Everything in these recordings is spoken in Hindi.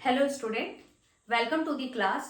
Hello student, welcome to the class.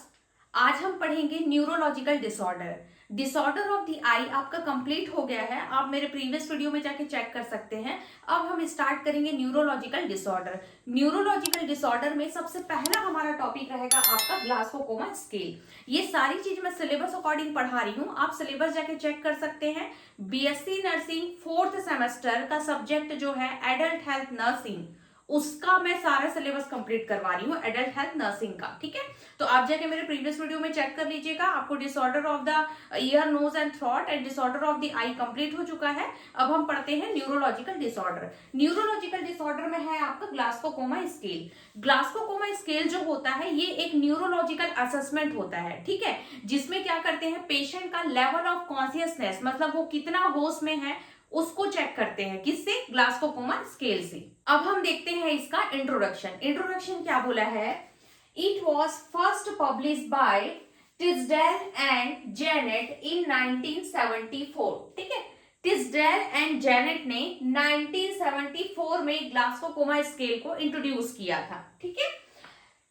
आज हम पढ़ेंगे neurological disorder of the eye. आपका कंप्लीट हो गया है, आप मेरे प्रीवियस वीडियो में जाके चेक कर सकते हैं। अब हम स्टार्ट करेंगे न्यूरोलॉजिकल डिसऑर्डर। न्यूरोलॉजिकल डिसऑर्डर में सबसे पहला हमारा टॉपिक रहेगा आपका ग्लासगो-कोमा स्केल। ये सारी चीज मैं सिलेबस अकॉर्डिंग पढ़ा रही हूँ, आप सिलेबस जाके चेक कर सकते हैं। बीएससी नर्सिंग 4th सेमेस्टर का सब्जेक्ट जो है एडल्ट हेल्थ नर्सिंग, उसका मैं सारा सिलेबस कंप्लीट करवा रही हूँ एडल्ट हेल्थ नर्सिंग का। ठीक है, तो आप जाके मेरे प्रीवियस वीडियो में चेक कर लीजिएगा। आपको disorder of the ear, nose and throat and disorder of the eye complete हो चुका है। अब हम पढ़ते हैं न्यूरोलॉजिकल डिसऑर्डर। न्यूरोलॉजिकल डिसऑर्डर में है आपका ग्लासगो-कोमा स्केल। ग्लासगो-कोमा स्केल जो होता है ये एक न्यूरोलॉजिकल असेसमेंट होता है, ठीक है, जिसमें क्या करते हैं, पेशेंट का लेवल ऑफ कॉन्शियसनेस, मतलब वो कितना होश में है, उसको चेक करते हैं। किससे? ग्लासगो-कोमा स्केल से। अब हम देखते हैं इसका इंट्रोडक्शन क्या बोला है। It was first publish by Tisdale and Janet in 1974। ठीक है, टिस्डेल एंड जेनेट ने 1974 में ग्लासगो-कोमा स्केल को इंट्रोड्यूस किया था। ठीक है,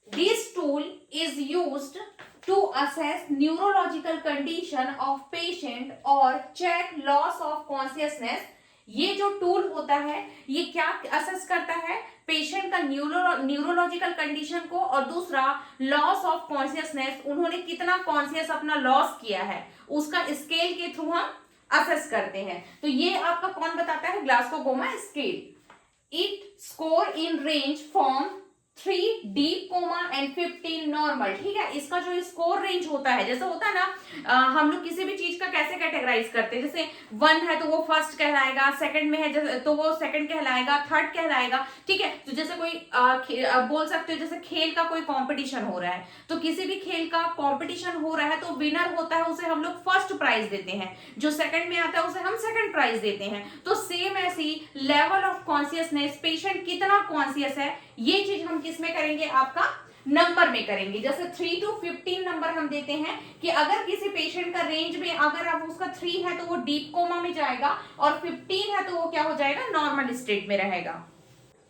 this tool is used to assess neurological condition of patient और check loss of consciousness। ये जो टूल होता है ये क्या असेस करता है, पेशेंट का न्यूरोलॉजिकल कंडीशन को, और दूसरा लॉस ऑफ कॉन्शियसनेस, उन्होंने कितना कॉन्शियस अपना लॉस किया है, उसका स्केल के थ्रू हम असेस करते हैं। तो ये आपका कौन बताता है? Glasgow coma scale. It score in range from 3 deep coma and 15 normal. ठीक है, इसका जो स्कोर रेंज होता है, जैसे होता है ना, हम लोग किसी भी चीज का कैसे कैटेगराइज करते हैं, जैसे 1 है तो वो फर्स्ट कहलाएगा, सेकंड में है तो वो सेकंड कहलाएगा, थर्ड कहलाएगा। ठीक है, तो जैसे कोई बोल सकते हो, जैसे खेल का कोई कंपटीशन हो रहा है, तो किसी भी खेल का कंपटीशन हो रहा है तो विनर होता है, उसे हम लोग फर्स्ट प्राइज देते हैं, जो सेकंड में आता है उसे हम सेकंड प्राइज देते हैं। तो सेम ऐसी लेवल ऑफ कॉन्शियसनेस, पेशेंट कितना कॉन्शियस है, ये चीज हम किसमें करेंगे? आपका नंबर में करेंगे। जैसे 3 to 15 नंबर हम देते हैं कि अगर किसी पेशेंट का रेंज में, अगर आप उसका 3 है तो वो डीप कोमा में जाएगा, और 15 है तो वो क्या हो जाएगा? नॉर्मल स्टेट में रहेगा।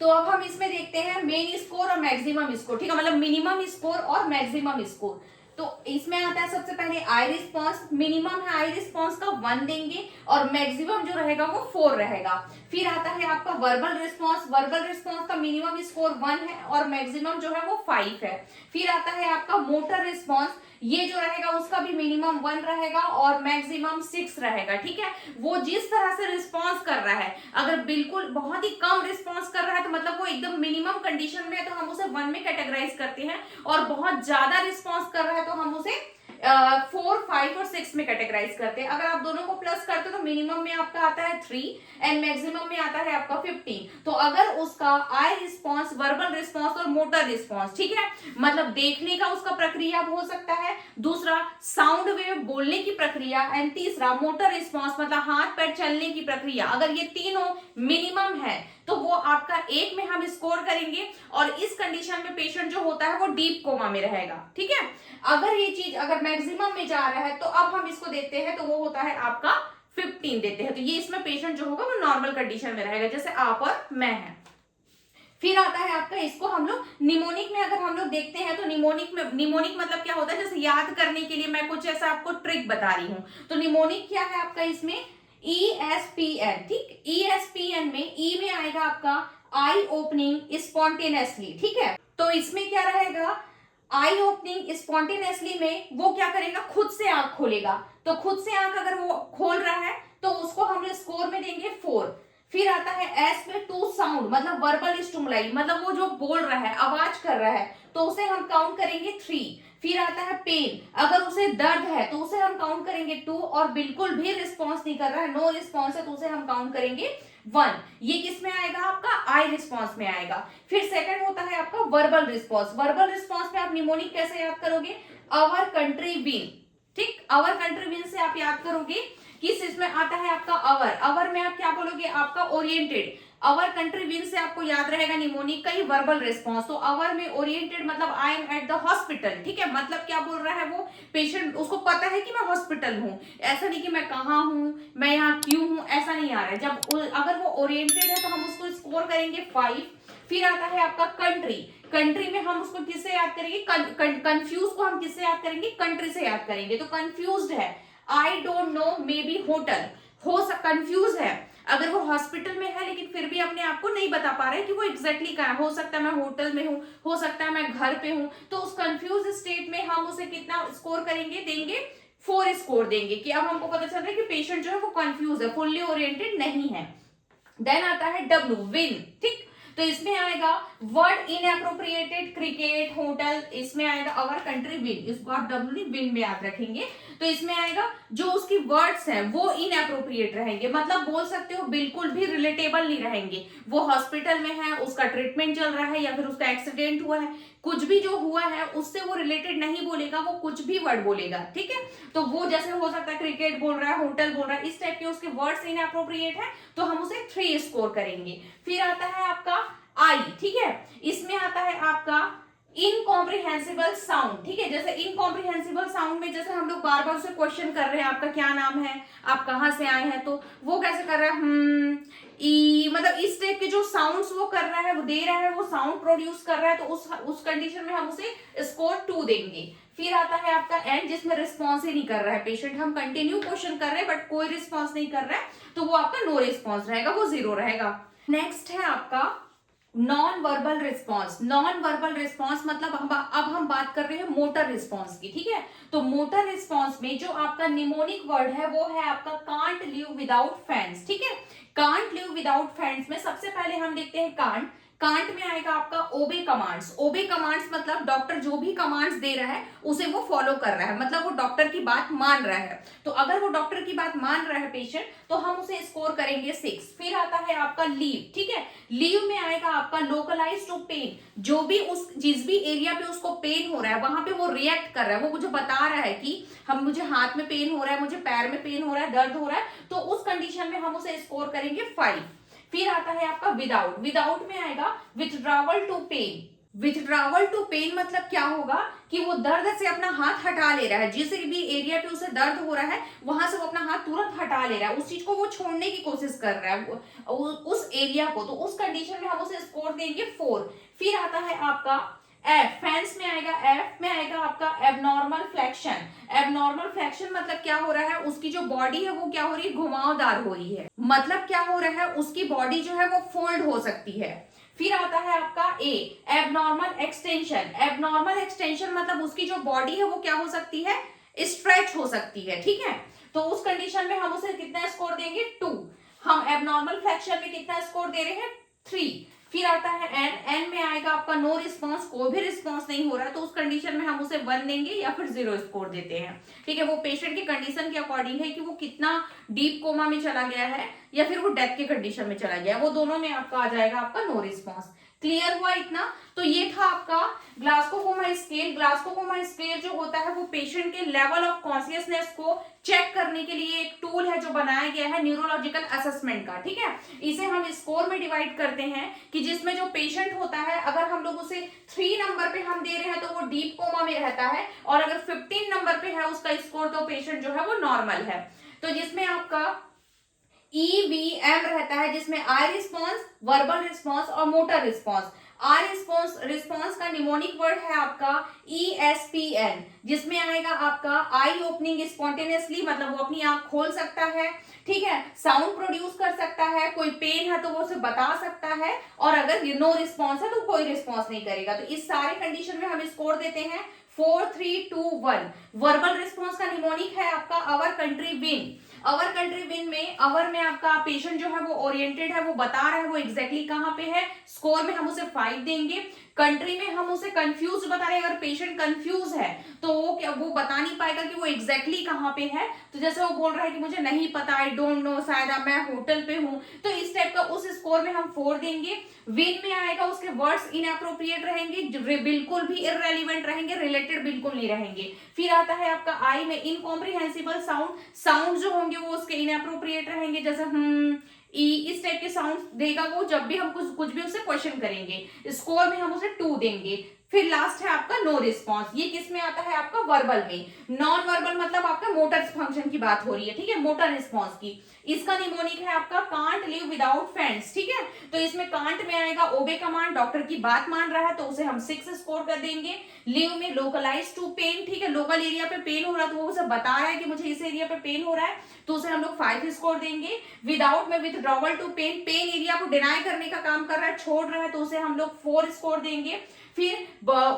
तो अब हम इसमें देखते हैं मेन स्कोर और मैक्सिमम स्कोर। ठीक है, मतलब मिनिमम स्कोर और मैक्सिमम स्कोर। तो इसमें आता है सबसे पहले आई रिस्पॉन्स। मिनिमम है आई रिस्पॉन्स का 1 देंगे, और मैक्सिमम जो रहेगा वो 4 रहेगा। फिर आता है आपका वर्बल रिस्पॉन्स। वर्बल रिस्पॉन्स का मिनिमम स्कोर 1 है और मैक्सिमम जो है वो 5 है। फिर आता है आपका मोटर रिस्पॉन्स। ये जो रहेगा उसका भी मिनिमम 1 रहेगा और मैक्सिमम 6 रहेगा। ठीक है, वो जिस तरह से रिस्पॉन्स कर रहा है, अगर बिल्कुल बहुत ही कम रिस्पॉन्स कर रहा है तो मतलब वो एकदम मिनिमम कंडीशन में है, तो हम उसे 1 में कैटेगराइज करते हैं, और बहुत ज्यादा रिस्पॉन्स कर रहा है तो हम उसे 4, 5 और 6 में कैटेगराइज करते हैं। अगर आप दोनों को प्लस करते हो तो मिनिमम में आपका आता है 3 एंड मैक्सिमम में आता है आपका 15। तो अगर उसका आई रिस्पॉन्स, वर्बल रिस्पॉन्स और मोटर रिस्पॉन्स, ठीक है, मतलब देखने का उसका प्रक्रिया हो सकता है, दूसरा साउंड वेव बोलने की प्रक्रिया, एंड तीसरा मोटर रिस्पॉन्स मतलब हाथ पैर चलने की प्रक्रिया, अगर ये तीनों मिनिमम है तो वो आपका 1 में हम स्कोर करेंगे, और इस कंडीशन में पेशेंट जो होता है वो डीप कोमा में रहेगा। ठीक है, अगर ये चीज अगर मैक्सिमम में जा रहा है तो अब हम इसको देते हैं, तो वो होता है आपका 15 देते हैं। तो ये इसमें पेशेंट जो होगा वो नॉर्मल कंडीशन में रहेगा, जैसे आप और मैं हैं। फिर आता है आपका, इसको हम लोग निमोनिक में अगर हम लोग देखते हैं तो निमोनिक मतलब क्या होता है, जैसे याद करने के लिए मैं कुछ ऐसा आपको ट्रिक बता रही हूं। तो निमोनिक क्या है आपका, इसमें ESPN। ठीक, ESPN में ई में आएगा आपका आई ओपनिंग स्पॉन्टेनियसली। ठीक है, तो इसमें क्या रहेगा, आई ओपनिंग स्पॉन्टेनियसली में वो क्या करेगा, खुद से आंख खोलेगा। तो खुद से आंख अगर वो खोल रहा है तो उसको हम स्कोर में देंगे 4। फिर आता है एस में टू साउंड, मतलब वर्बल स्टिमुलाई, मतलब वो जो बोल रहा है, आवाज कर रहा है, तो उसे हम काउंट करेंगे 3। फिर आता है पेन, अगर उसे दर्द है तो उसे हम काउंट करेंगे 2, और बिल्कुल भी रिस्पॉन्स नहीं कर रहा है, नो रिस्पॉन्स है, तो उसे हम काउंट करेंगे 1। ये किस में आएगा, आपका आई रिस्पॉन्स में आएगा। फिर सेकंड होता है आपका वर्बल रिस्पॉन्स। वर्बल रिस्पॉन्स में आप निमोनिक कैसे याद करोगे, आवर कंट्री विल। ठीक, आवर कंट्री विल से आप याद करोगे। किस इसमें आता है आपका अवर, अवर में आप क्या बोलोगे, आपका oriented. Our country will say आपको याद रहेगा निमोनिक का ही वर्बल रिस्पॉन्स। तो अवर में ओरिएंटेड मतलब I am at the hospital. ठीक है, मतलब क्या बोल रहा है वो पेशेंट, उसको पता है कि मैं हॉस्पिटल हूँ, ऐसा नहीं कि मैं कहाँ हूँ, मैं यहाँ क्यों हूँ, ऐसा नहीं आ रहा है। जब अगर वो ओरिएंटेड है तो हम उसको स्कोर करेंगे 5। फिर आता है आपका कंट्री। कंट्री में हम उसको किससे याद करेंगे, कंफ्यूज को हम किससे याद करेंगे, कंट्री से याद करेंगे। तो कंफ्यूज है, I don't know, may be hotel, confuse है, अगर वो हॉस्पिटल में है लेकिन फिर भी अपने आप को नहीं बता पा रहे कि वो एग्जैक्टली कहाँ है, हो सकता है मैं होटल में हूँ, हो सकता है मैं घर पे हूँ, तो उस कंफ्यूज स्टेट में हम उसे कितना स्कोर करेंगे, देंगे 4 स्कोर देंगे, कि अब हमको पता चल रहा है कि पेशेंट जो है वो कंफ्यूज है, फुल्ली ओरिएंटेड नहीं है। देन आता है W, विन, ठीक, तो इसमें आएगा वर्ड इनएप्रोप्रिएटेड, क्रिकेट, होटल, इसमें आएगा अवर कंट्री विन, इसको आप W नहीं विन में याद रखेंगे। तो इसमें आएगा जो उसकी वर्ड्स हैं वो इनएप्रोप्रिएट रहेंगे, मतलब बोल सकते हो बिल्कुल भी रिलेटेबल नहीं रहेंगे। वो हॉस्पिटल में है, उसका ट्रीटमेंट चल रहा है, या फिर उसका एक्सीडेंट हुआ है, कुछ भी जो हुआ है उससे वो रिलेटेड नहीं बोलेगा, वो कुछ भी वर्ड बोलेगा, ठीक है। तो वो जैसे हो सकता है क्रिकेट बोल रहा है, होटल बोल रहा है, इस टाइप के उसके वर्ड्स इनएप्रोप्रिएट है, तो हम उसे 3 स्कोर करेंगे। फिर आता है आपका आई, ठीक है, इसमें आता है आपका इनकॉम्प्रिहेंसिबल साउंड, ठीक है। जैसे इनकॉम्प्रिहेंसिबल साउंड में जैसे हम लोग बार बार उसे क्वेश्चन कर रहे हैं, आपका क्या नाम है, आप कहाँ से आए हैं, तो वो कैसे कर रहा है, ई, मतलब इस टाइप के जो साउंड्स वो कर रहा है, वो दे रहा है, वो साउंड प्रोड्यूस कर रहा है, तो उस कंडीशन में हम उसे स्कोर 2 देंगे। फिर आता है आपका एंड, जिसमें रिस्पॉन्स ही नहीं कर रहा है पेशेंट, हम कंटिन्यू क्वेश्चन कर रहे हैं बट कोई रिस्पॉन्स नहीं कर रहा है, तो वो आपका नो रिस्पॉन्स रहेगा, वो 0 रहेगा। नेक्स्ट है आपका non verbal response. Non verbal response मतलब अब हम बात कर रहे हैं मोटर रिस्पॉन्स की, ठीक है। तो मोटर रिस्पॉन्स में जो आपका निमोनिक वर्ड है वो है आपका कांट लिव विदाउट फैंस, ठीक है। कांट लिव विदाउट फैंस में सबसे पहले हम देखते हैं कांट। कांट में आएगा आपका ओबे कमांड्स। ओबे कमांड्स मतलब डॉक्टर जो भी कमांड्स दे रहा है उसे वो फॉलो कर रहा है, मतलब वो डॉक्टर की बात मान रहा है। तो अगर वो डॉक्टर की बात मान रहा है पेशेंट, तो हम उसे स्कोर करेंगे 6। फिर आता है आपका लीव, ठीक है। लीव में आएगा आपका लोकलाइज टू पेन, जो भी जिस भी एरिया पे उसको पेन हो रहा है वहां पे वो रिएक्ट कर रहा है, वो मुझे बता रहा है कि मुझे हाथ में पेन हो रहा है, मुझे पैर में पेन हो रहा है, दर्द हो रहा है, तो उस कंडीशन में हम उसे स्कोर करेंगे 5। फिर आता है आपका विदाउट। विदाउट में आएगा withdrawal to pain. Withdrawal to pain मतलब क्या होगा कि वो दर्द से अपना हाथ हटा ले रहा है, जिस भी एरिया पे उसे दर्द हो रहा है वहां से वो अपना हाथ तुरंत हटा ले रहा है, उस चीज को वो छोड़ने की कोशिश कर रहा है उस एरिया को, तो उस कंडीशन में हम उसे स्कोर देंगे 4। फिर आता है आपका एफ, फैंस में आएगा, एफ में आएगा आपका एबनॉर्मल फ्लेक्शन। एबनॉर्मल फ्लेक्शन मतलब क्या हो रहा है, उसकी जो बॉडी है वो क्या हो रही है, घुमावदार हो रही है, मतलब क्या हो रहा है, उसकी बॉडी जो है वो फोल्ड हो सकती है। फिर आता है आपका ए, एबनॉर्मल एक्सटेंशन। एबनॉर्मल एक्सटेंशन मतलब उसकी जो बॉडी है वो क्या हो सकती है, स्ट्रेच हो सकती है, ठीक है। तो उस कंडीशन में हम उसे कितना स्कोर देंगे, 2। हम एबनॉर्मल फ्लेक्शन में कितना स्कोर दे रहे हैं, 3। फिर आता है एन। एन में आएगा आपका नो रिस्पॉन्स, कोई भी रिस्पॉन्स नहीं हो रहा है, तो उस कंडीशन में हम उसे 1 देंगे या फिर 0 स्कोर देते हैं, ठीक है। वो पेशेंट की कंडीशन के अकॉर्डिंग है कि वो कितना डीप कोमा में चला गया है या फिर वो डेथ के कंडीशन में चला गया है, वो दोनों में आपका आ जाएगा आपका नो रिस्पॉन्स। क्लियर हुआ इतना? तो ये था आपका ग्लासको कोमा स्केल। ग्लासको कोमा स्केल जो होता है वो पेशेंट के लेवल ऑफ कॉन्शियसनेस को चेक करने के लिए एक टूल है जो बनाया गया है न्यूरोलॉजिकल असेसमेंट का, ठीक है। इसे हम स्कोर में डिवाइड करते हैं कि जिसमें जो पेशेंट होता है, अगर हम लोग उसे 3 नंबर पे हम दे रहे हैं तो वो डीप कोमा में रहता है, और अगर 15 नंबर पे है उसका स्कोर तो पेशेंट जो है वो नॉर्मल है। तो जिसमें आपका EVM रहता है, जिसमें आई रिस्पॉन्स, वर्बल रिस्पॉन्स और मोटर रिस्पॉन्स। आई रिस्पॉन्स का निमोनिक वर्ड है आपका ESPN, जिसमें आएगा आपका आई ओपनिंग स्पॉन्टेनियसली, मतलब वो अपनी आंख खोल सकता है, ठीक है, साउंड प्रोड्यूस कर सकता है, कोई पेन है तो वो उसे बता सकता है, और अगर नो रिस्पॉन्स है तो कोई रिस्पॉन्स नहीं करेगा। तो इस सारे कंडीशन में हम स्कोर देते हैं 4, 3, 2, 1। वर्बल रिस्पॉन्स का निमोनिक है आपका our country win. Our country win में अवर में आपका पेशेंट जो है वो ओरिएंटेड है, वो बता रहा है वो एग्जैक्टली कहां पे है, स्कोर में हम उसे 5 देंगे। कंट्री में हम उसे कंफ्यूज बता रहे हैं, अगर पेशेंट कंफ्यूज है तो वो बता नहीं पाएगा कि वो एग्जैक्टली कहां पे है, तो जैसे वो बोल रहा है कि मुझे नहीं पता, आई डोंट नो, शायद मैं होटल पे हूं, तो इस टाइप का उस स्कोर में हम 4 देंगे। विन में आएगा उसके वर्ड्स इनएप्रोप्रिएट रहेंगे, बिल्कुल भी इररेलेवेंट रहेंगे, रिलेटेड बिल्कुल नहीं रहेंगे। फिर आता है आपका आई में इनकॉम्प्रिहेंसिबल साउंड जो होंगे वो उसके इनएप्रोप्रिएट रहेंगे, जैसे इस टाइप के साउंड देगा वो जब भी हम कुछ भी उससे क्वेश्चन करेंगे। स्कोर में हम उसे 2 देंगे। फिर लास्ट है आपका नो रिस्पॉन्स, ये किस में आता है आपका वर्बल में। नॉन वर्बल मतलब आपका मोटर फंक्शन की बात हो रही है, ठीक है, मोटर रिस्पॉन्स की। इसका निमोनिक है आपका कांट लिव विदाउट फ्रेंड्स, ठीक है। तो इसमें कांट में आएगा ओबे कमांड, डॉक्टर की बात मान रहा है तो उसे हम 6 स्कोर कर देंगे। लिव में लोकलाइज टू पेन, ठीक है, लोकल एरिया पे पेन हो रहा है तो वो उसे बता रहा है कि मुझे इस एरिया पे पेन हो रहा है तो उसे हम लोग 5 स्कोर देंगे। विदाउट में withdrawal to pain, pain area को डिनाई करने का काम कर रहा है, छोड़ रहा है तो उसे हम लोग 4 स्कोर देंगे। फिर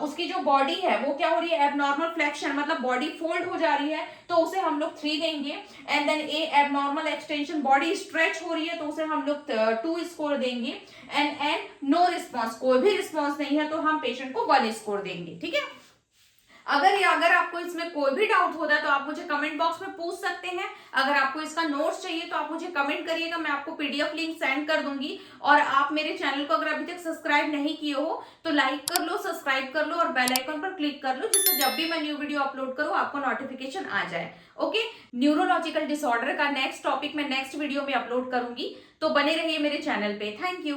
उसकी जो बॉडी है वो क्या हो रही है, एबनॉर्मल फ्लेक्शन मतलब बॉडी फोल्ड हो जा रही है तो उसे हम लोग 3 देंगे। And then a abnormal extension, body stretch हो रही है तो उसे हम लोग 2 स्कोर देंगे। एंड नो रिस्पॉन्स, कोई भी रिस्पॉन्स नहीं है तो हम पेशेंट को 1 स्कोर देंगे, ठीक है। अगर आपको इसमें कोई भी डाउट होता है तो आप मुझे कमेंट बॉक्स में पूछ सकते हैं। अगर आपको इसका नोट्स चाहिए तो आप मुझे कमेंट करिएगा, मैं आपको पीडीएफ लिंक सेंड कर दूंगी। और आप मेरे चैनल को अगर अभी तक सब्सक्राइब नहीं किए हो तो लाइक कर लो, सब्सक्राइब कर लो और बेल आइकन पर क्लिक कर लो, जिससे जब भी मैं न्यू वीडियो अपलोड करूं आपको नोटिफिकेशन आ जाए। ओके, न्यूरोलॉजिकल डिसऑर्डर का नेक्स्ट टॉपिक मैं नेक्स्ट वीडियो में अपलोड करूंगी, तो बने रहिए मेरे चैनल पे। Thank you.